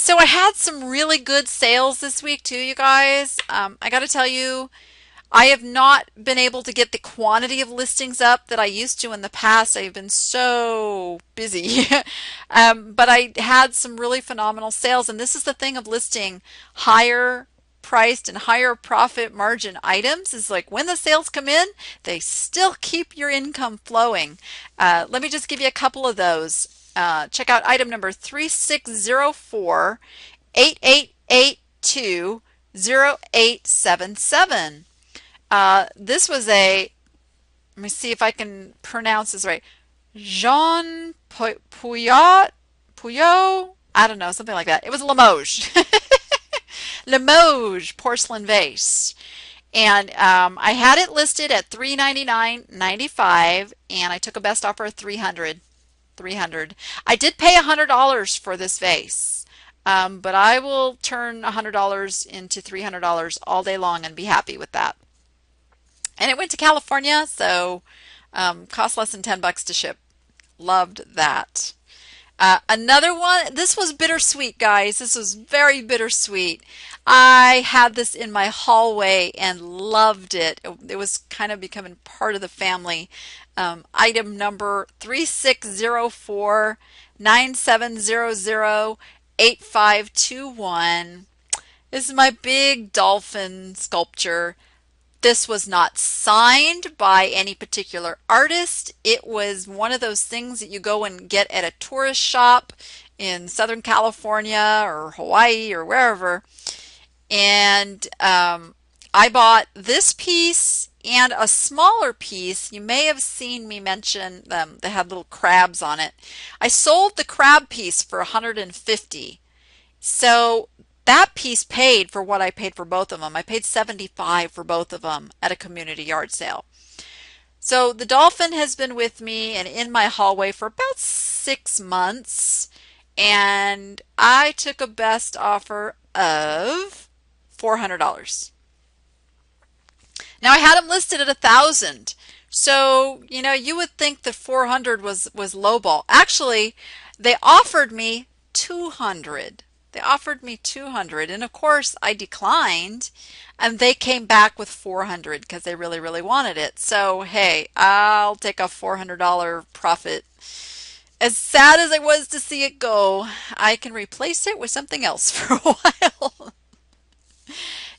So I had some really good sales this week too, you guys. I got to tell you, I have not been able to get the quantity of listings up that I used to in the past. I've been so busy. But I had some really phenomenal sales. And this is the thing of listing higher priced and higher profit margin items is like when the sales come in, they still keep your income flowing. Let me just give you a couple of those. Check out item number 3604 8882 0877. This was let me see if I can pronounce this right. Jean Puyot, Puyot, I don't know, something like that. It was Limoges. Limoges porcelain vase. And I had it listed at $399.95 and I took a best offer of 300. I did pay $100 for this vase. But I will turn $100 into $300 all day long and be happy with that. And it went to California, so cost less than $10 to ship. Loved that. Another one, this was bittersweet, guys. This was very bittersweet. I had this in my hallway and loved it. It was kind of becoming part of the family. Item number 3604 9700 8521. This is my big dolphin sculpture. This was not signed by any particular artist. It was one of those things that you go and get at a tourist shop in Southern California or Hawaii or wherever. And I bought this piece and a smaller piece. You may have seen me mention them. They had little crabs on it. I sold the crab piece for $150. So that piece paid for what I paid for both of them. I paid $75 for both of them at a community yard sale. So the dolphin has been with me and in my hallway for about 6 months. And I took a best offer of $400. Now I had them listed at 1,000. So, you would think that 400 was lowball. Actually, they offered me 200. They offered me 200 and of course I declined and they came back with 400 because they really, really wanted it. So, hey, I'll take a $400 profit. As sad as it was to see it go, I can replace it with something else for a while.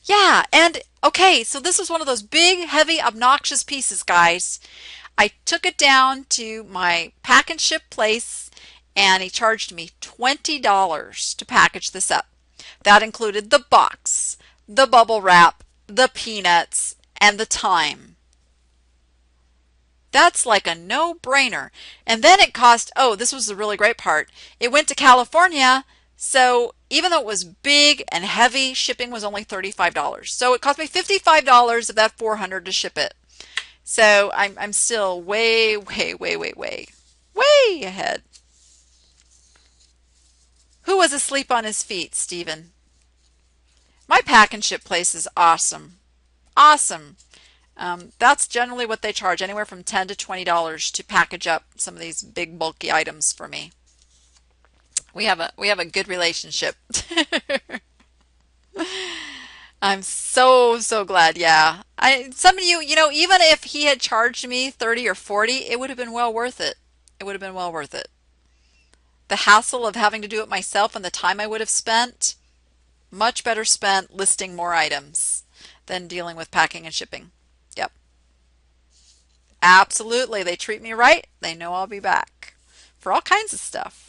Yeah, and okay, so this was one of those big, heavy, obnoxious pieces, guys. I took it down to my pack and ship place and he charged me $20 to package this up. That included the box, the bubble wrap, the peanuts, and the time. That's like a no-brainer. And then it cost, oh, this was the really great part. It went to California, so even though it was big and heavy, shipping was only $35. So it cost me $55 of that $400 to ship it. So I'm still way, way, way, way, way, way ahead. Who was asleep on his feet, Stephen? My pack and ship place is awesome. Awesome. That's generally what they charge, anywhere from $10 to $20 to package up some of these big bulky items for me. We have a good relationship. I'm so glad. Yeah. Some of you, even if he had charged me 30 or 40, it would have been well worth it. It would have been well worth it. The hassle of having to do it myself and the time I would have spent, much better spent listing more items than dealing with packing and shipping. Yep. Absolutely. They treat me right. They know I'll be back for all kinds of stuff.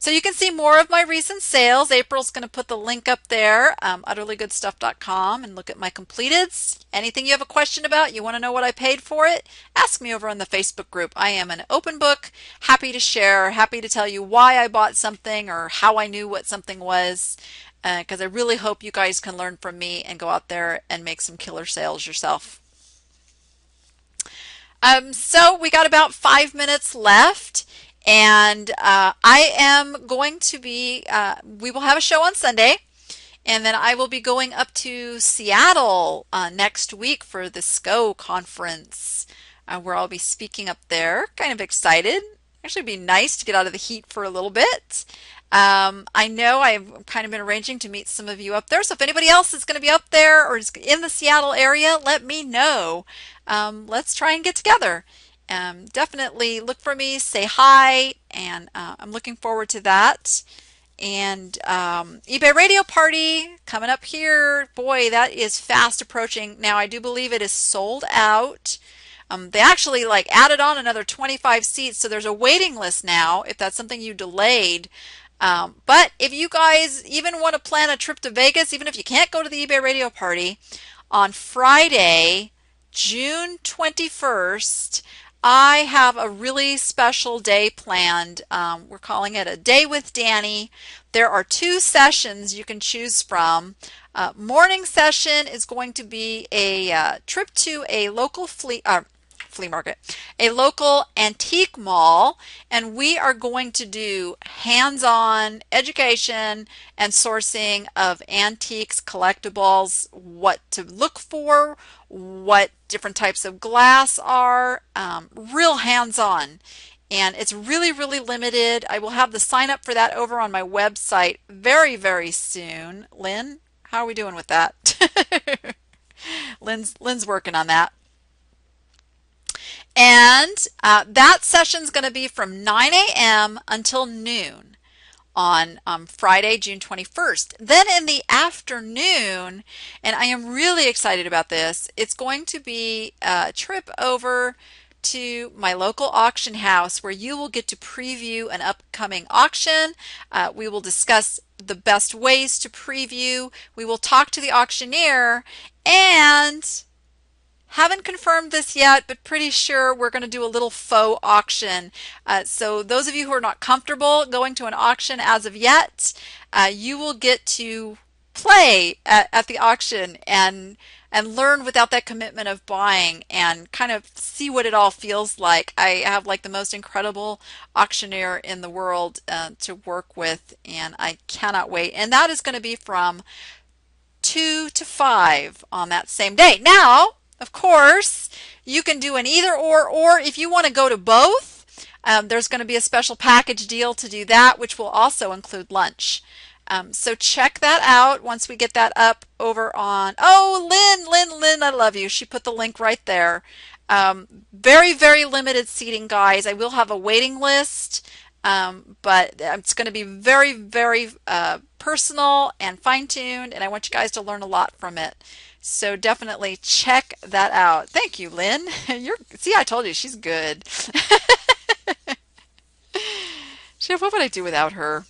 So you can see more of my recent sales. April's going to put the link up there, utterlygoodstuff.com, and look at my completeds. Anything you have a question about, you want to know what I paid for it, ask me over on the Facebook group. I am an open book, happy to share, happy to tell you why I bought something or how I knew what something was, because I really hope you guys can learn from me and go out there and make some killer sales yourself. So we got about 5 minutes left. And I am going to be, we will have a show on Sunday, and then I will be going up to Seattle next week for the SCO conference, where I'll be speaking up there. Kind of excited. Actually, it'd be nice to get out of the heat for a little bit. I know I've kind of been arranging to meet some of you up there. So if anybody else is going to be up there or is in the Seattle area, let me know. Let's try and get together. Definitely look for me, say hi, and I'm looking forward to that. And eBay Radio Party coming up here. Boy, that is fast approaching. Now, I do believe it is sold out. They actually like added on another 25 seats, so there's a waiting list now if that's something you delayed. But if you guys even want to plan a trip to Vegas, even if you can't go to the eBay Radio Party, on Friday, June 21st, I have a really special day planned. We're calling it a Day with Danny. There are two sessions you can choose from. Morning session is going to be a trip to a local flea market, a local antique mall, and we are going to do hands-on education and sourcing of antiques, collectibles, what to look for, what different types of glass are, real hands-on. And it's really, really limited. I will have the sign up for that over on my website very, very soon. Lynn, how are we doing with that? Lynn's working on that. And that session's going to be from 9 a.m. until noon on Friday, June 21st. Then in the afternoon, and I am really excited about this, it's going to be a trip over to my local auction house where you will get to preview an upcoming auction. We will discuss the best ways to preview. We will talk to the auctioneer, and haven't confirmed this yet, but pretty sure we're going to do a little faux auction. So those of you who are not comfortable going to an auction as of yet, you will get to play at the auction and learn without that commitment of buying and kind of see what it all feels like. I have like the most incredible auctioneer in the world to work with, and I cannot wait. And that is going to be from 2 to 5 on that same day. Now, of course, you can do an either or if you want to go to both, there's going to be a special package deal to do that, which will also include lunch. So check that out once we get that up over on, oh, Lynn, I love you. She put the link right there. Very, very limited seating, guys. I will have a waiting list, but it's going to be very, very personal and fine-tuned, and I want you guys to learn a lot from it. So definitely check that out. Thank you, Lynn. See, I told you, she's good. What would I do without her?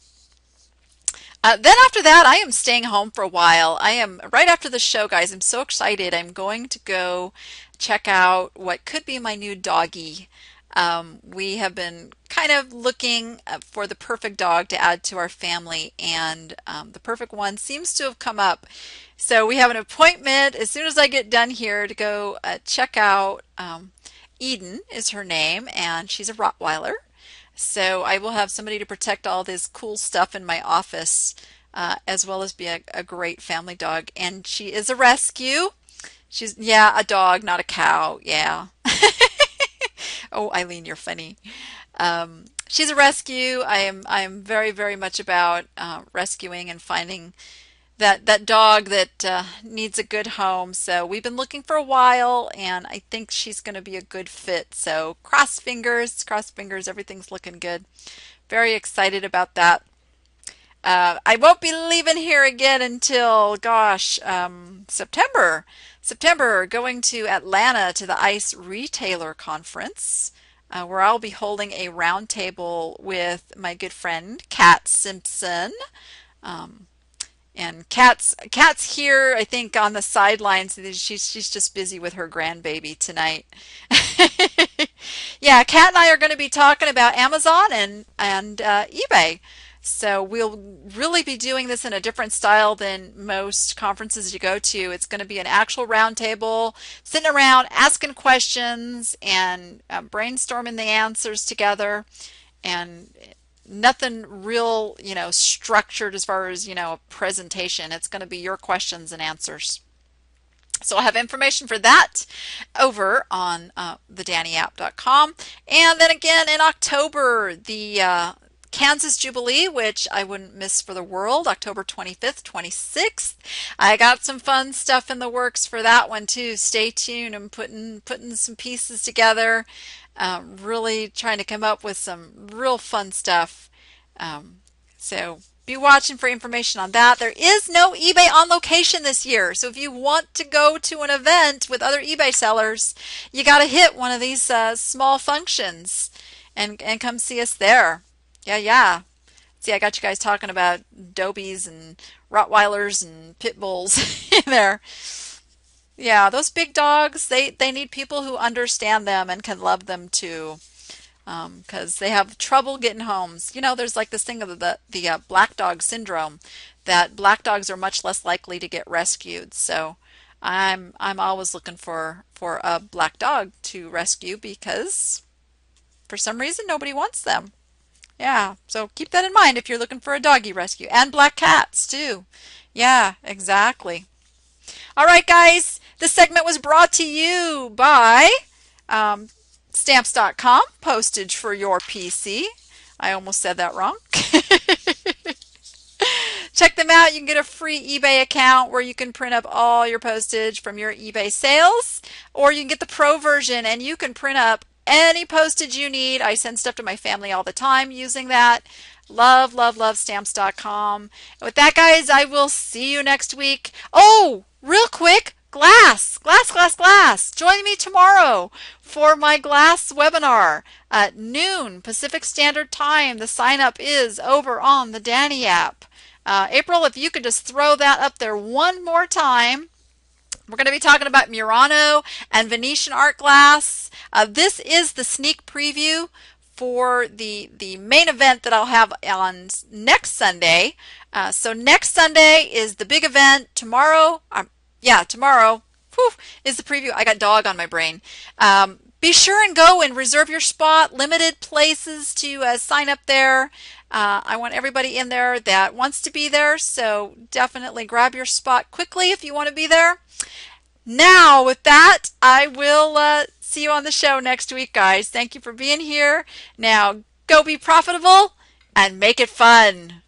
Then after that, I am staying home for a while. I am right after the show, guys. I'm so excited. I'm going to go check out what could be my new doggie. We have been kind of looking for the perfect dog to add to our family, and the perfect one seems to have come up. So we have an appointment as soon as I get done here to go check out. Eden is her name, and she's a Rottweiler. So I will have somebody to protect all this cool stuff in my office, as well as be a great family dog. And she is a rescue. She's, yeah, a dog, not a cow. Yeah. Oh, Eileen, you're funny. She's a rescue. I am very, very much about rescuing and finding that dog that needs a good home. So we've been looking for a while, and I think she's going to be a good fit. So cross fingers, everything's looking good. Very excited about that. I won't be leaving here again until, gosh, September. Going to Atlanta to the ICE Retailer Conference, where I'll be holding a roundtable with my good friend, Kat Simpson. And Kat's here, I think, on the sidelines. She's just busy with her grandbaby tonight. Yeah, Kat and I are going to be talking about Amazon and eBay. So we'll really be doing this in a different style than most conferences you go to. It's going to be an actual roundtable, sitting around asking questions and brainstorming the answers together, and nothing real, structured as far as, a presentation. It's going to be your questions and answers. So I'll have information for that over on thedanniapp.com. And then again in October, the Kansas Jubilee, which I wouldn't miss for the world, October 25th, 26th. I got some fun stuff in the works for that one too. Stay tuned. I'm putting some pieces together. Really trying to come up with some real fun stuff. So be watching for information on that. There is no eBay on location this year. So if you want to go to an event with other eBay sellers, you got to hit one of these small functions and come see us there. Yeah, yeah. See, I got you guys talking about Dobies and Rottweilers and Pit Bulls in there. Yeah, those big dogs, they need people who understand them and can love them too. Because they have trouble getting homes. You know, there's like this thing of the black dog syndrome, that black dogs are much less likely to get rescued. So I'm always looking for a black dog to rescue because for some reason nobody wants them. Yeah, so keep that in mind if you're looking for a doggy rescue. And black cats too. Yeah, exactly. All right, guys, this segment was brought to you by um, Stamps.com, postage for your PC. I almost said that wrong. Check them out. You can get a free eBay account where you can print up all your postage from your eBay sales, or you can get the pro version and you can print up any postage you need. I send stuff to my family all the time using that. Love, love, love Stamps.com. And with that, guys, I will see you next week. Oh, real quick, glass, glass, glass, glass. Join me tomorrow for my glass webinar at noon Pacific Standard Time. The sign up is over on the Danni app. April, if you could just throw that up there one more time. We're going to be talking about Murano and Venetian art glass. This is the sneak preview for the main event that I'll have on next Sunday. So next Sunday is the big event. Tomorrow, tomorrow is the preview. I got dog on my brain. Be sure and go and reserve your spot. Limited places to sign up there. I want everybody in there that wants to be there. So definitely grab your spot quickly if you want to be there. Now, with that, I will see you on the show next week, guys. Thank you for being here. Now, go be profitable and make it fun.